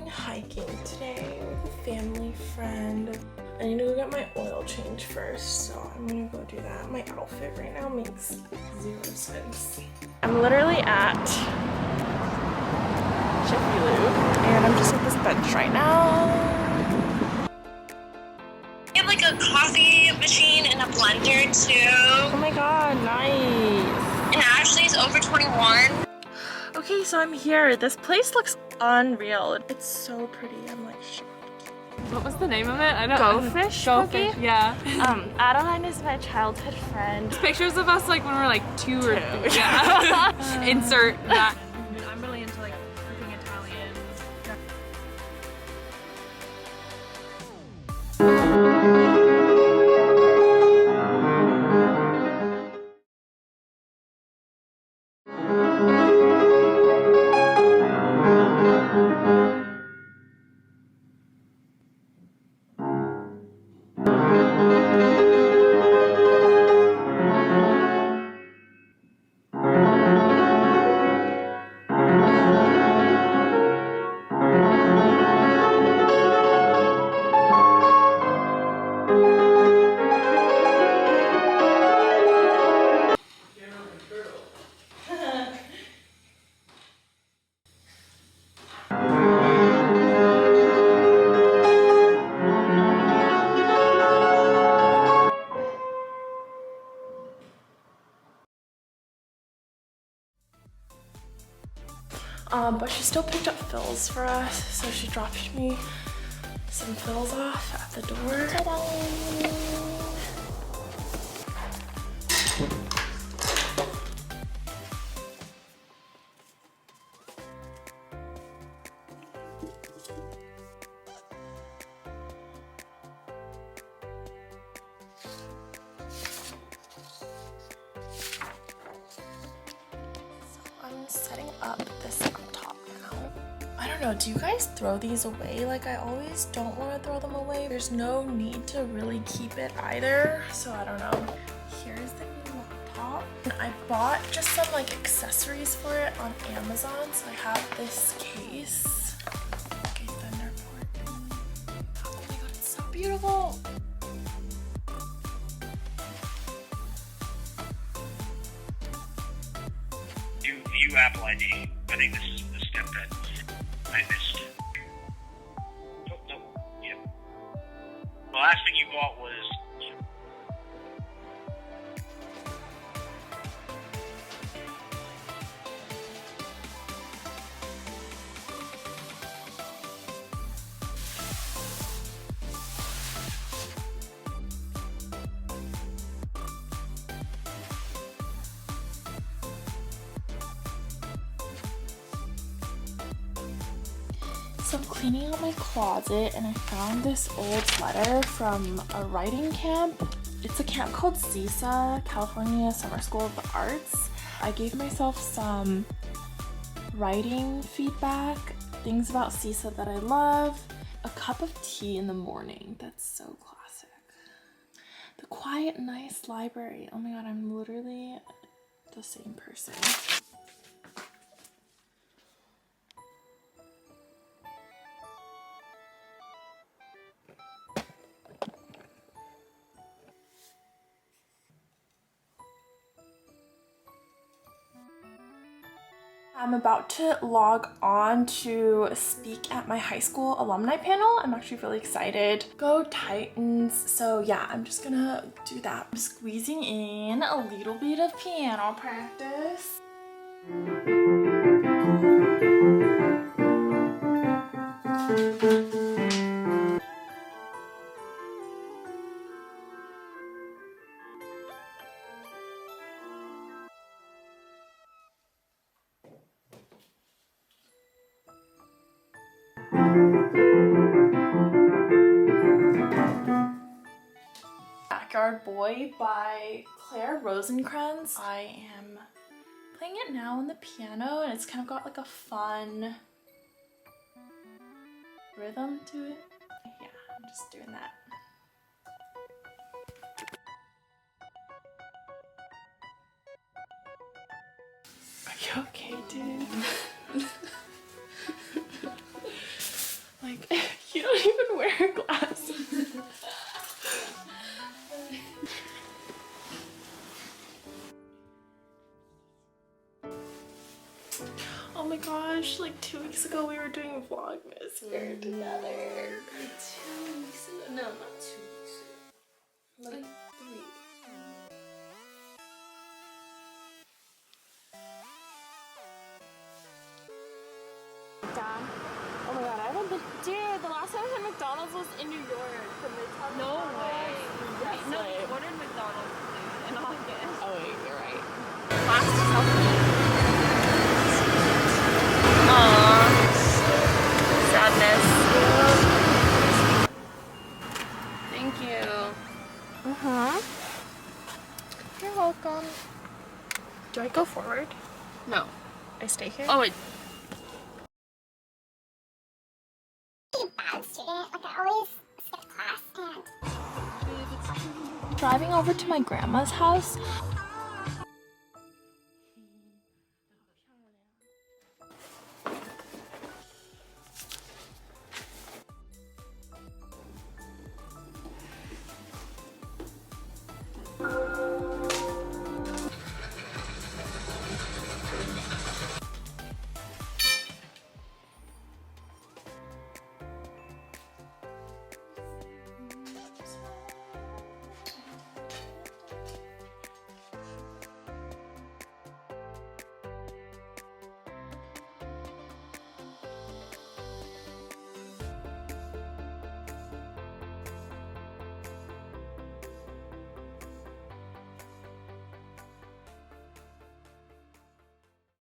hiking today with a family friend. I need to go get my oil change first, so I'm gonna go do that. My outfit right now makes 0 sense. I'm literally at Jiffy Lube, and I'm just at this bench right now. We have like a coffee machine and a blender too. Oh my god, nice. And Ashley's over 21. Okay, so I'm here. This place looks unreal. It's so pretty. I'm like shocked. What was the name of it? I don't Go Fish Go Fish, yeah. Adeline is my childhood friend. Pictures of us like when we were like 2 or 3. Yeah. Insert that. I'm really into like cooking Italian. But she still picked up fills for us, so she dropped me some fills off at the door. Ta-da! Setting up this laptop now. I don't know, do you guys throw these away? Like, I always don't want to throw them away. There's no need to really keep it either, so I don't know. Here's the new laptop. And I bought just some like accessories for it on Amazon, so I have this case. Okay, thunder port. Oh my god, it's so beautiful. View Apple ID. I think this is the step that I missed. Oh, no. Yep. The last thing you bought was... So I'm cleaning out my closet and I found this old letter from a writing camp. It's a camp called CISA, California Summer School of the Arts. I gave myself some writing feedback, things about CISA that I love, a cup of tea in the morning. That's so classic. The quiet, nice library. Oh my god, I'm literally the same person. I'm about to log on to speak at my high school alumni panel. I'm actually really excited. Go Titans. So yeah, I'm just gonna do that. I'm squeezing in a little bit of piano practice. Backyard Boy by Claire Rosencrantz. I am playing it now on the piano and it's kind of got like a fun rhythm to it. Yeah, I'm just doing that. Are you okay, dude? even wear glasses. Oh my gosh, like 2 weeks ago we were doing Vlogmas here together. 2 weeks ago? No, not 2 weeks ago. Like 3. Dad. Oh my god, I haven't been. Dude, the last time I was at McDonald's was in New York. No way. Yes, No, like- we ordered McDonald's food in August. Oh wait, you're right. Class is healthy. Aww. Sadness. Thank you. You're welcome. Do I go forward? No. I stay here? Oh wait. Bad student, like I always skip class and Driving over to my grandma's house,